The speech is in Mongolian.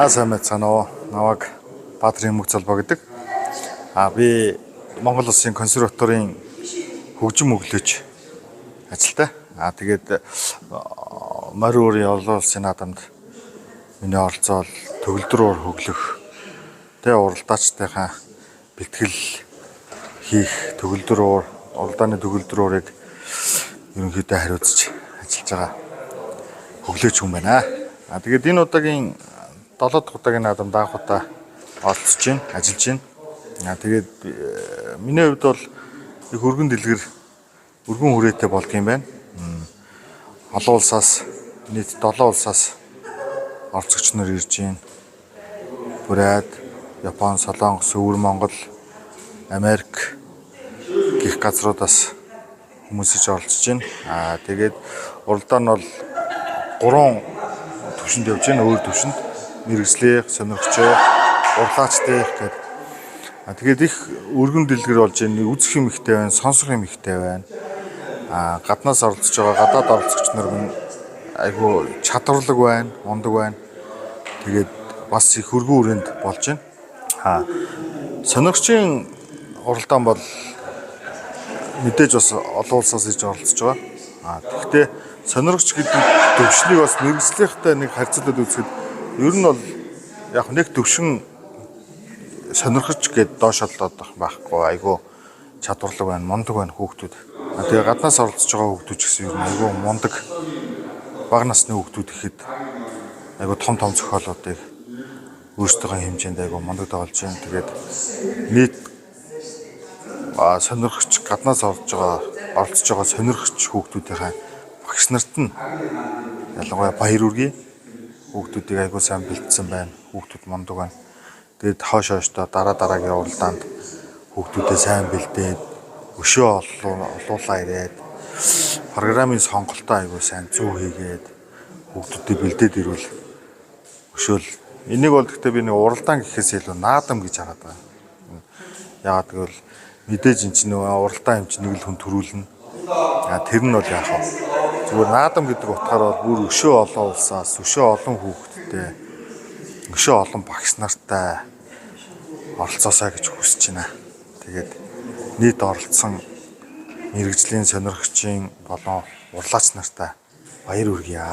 Сайн мэцэн оо намайг Баатрин Мөнх Залбаа гэдэг. Би Монгол Улсын консерваторийн хөгжим өглөөж ажилтай. Тэгээд морь өөрийн олон улсын наадамд миний оролцоол төгөлдрөөр хөглөх уралдаачтайхаа бэлтгэл хийх уралдааны төгөлдрөөрийг ерөнхийдөө хариуцж ажиллаж байгаа хөглөөч хүн байна. Тэгээд энэ удаагийн 7 дахь удаагийн наадамд анх удаа оролцож байна, ажиллаж байна. Тэгээд миний хувьд бол их өргөн дэлгэр өргөн хүрээтэй болдгийм байна. Олон улсаас нийт 7 улсаас орцогч нар ирж байна. Бүрээд Япон, Солонгос, Өвөр Монгол, Америк гэх газруудаас хүмүүс иж оролцож байна. Тэгээд уралdaa нь бол 3 төвшөнд явж байна. Өөр төвшөнд мэрэгжлэх, сонирхчоо, урлаачтай гэдэг. Тэгээд их өргөн дэлгэр болж байна. Үзэх юм ихтэй байна, сонсох юм ихтэй байна. Гаднаас оролцож байгаа гадаад оролцогч нар минь айгүй чадварлаг байна, мундаг байна. Тэгээд бас их өргөн хүрээнд болж байна. Сонирхчийн уралдаан бол мэдээж бас олон улсаас иж оролцож байгаа. Гэхдээ сонирхч гэдэг төвшнийг бас мэрэгжлийнхтэй нэг харьцуулаад үзэхэд ер нь бол яг нэг төвшин сонирхч гээд доошоолоод байхгүй айгүй чадварлаг байна, мундаг байна хүүхдүүд. Тэгээ гаднаас оролцож байгаа хүүхдүүд ч гэсэн ер нь айгүй мундаг бага насны хүүхдүүд ихэд айгүй том зохиолуудыг өөрсдийнхөө хэмжээнд айгүй мундаг тоглож байна. Тэгээд нийт сонирхч гаднаас оролцож байгаа сонирхч хүүхдүүдийнхээ багш нарт нь ялангуяа баяр үргээ хүүхдүүдийг айгүй сайн бэлдсэн байна. Хүүхдүүд мундаг байна. Тэгээд хойшоо дараагийн уралдаанд хүүхдүүдээ сайн бэлдээд өшөө олуулаа ирээд программын сонголтоо айгүй сайн зөв хийгээд хүүхдүүдээ бэлдээд ирвэл өшөөл энийг бол гэхдээ би нэг уралдаан гэхээс илүү наадам гэж хараад байна. Яагаад гэвэл мэдээж энэ чинь уралдаан юм чинь нэг л хүн төрүүлнэ. Тэр нь бол яах вэ? Зүгээр наадам гэдэг утгаар бол бүр өшөө олон улсаас, өшөө олон хүүхэдтэй, өшөө олон багш нартай оролцоосаа гэж хүсэж байна. Тэгээд нийт оролцсон мэрэгжлийн сонирхчийн болон урлаач нартай баяр хүргье.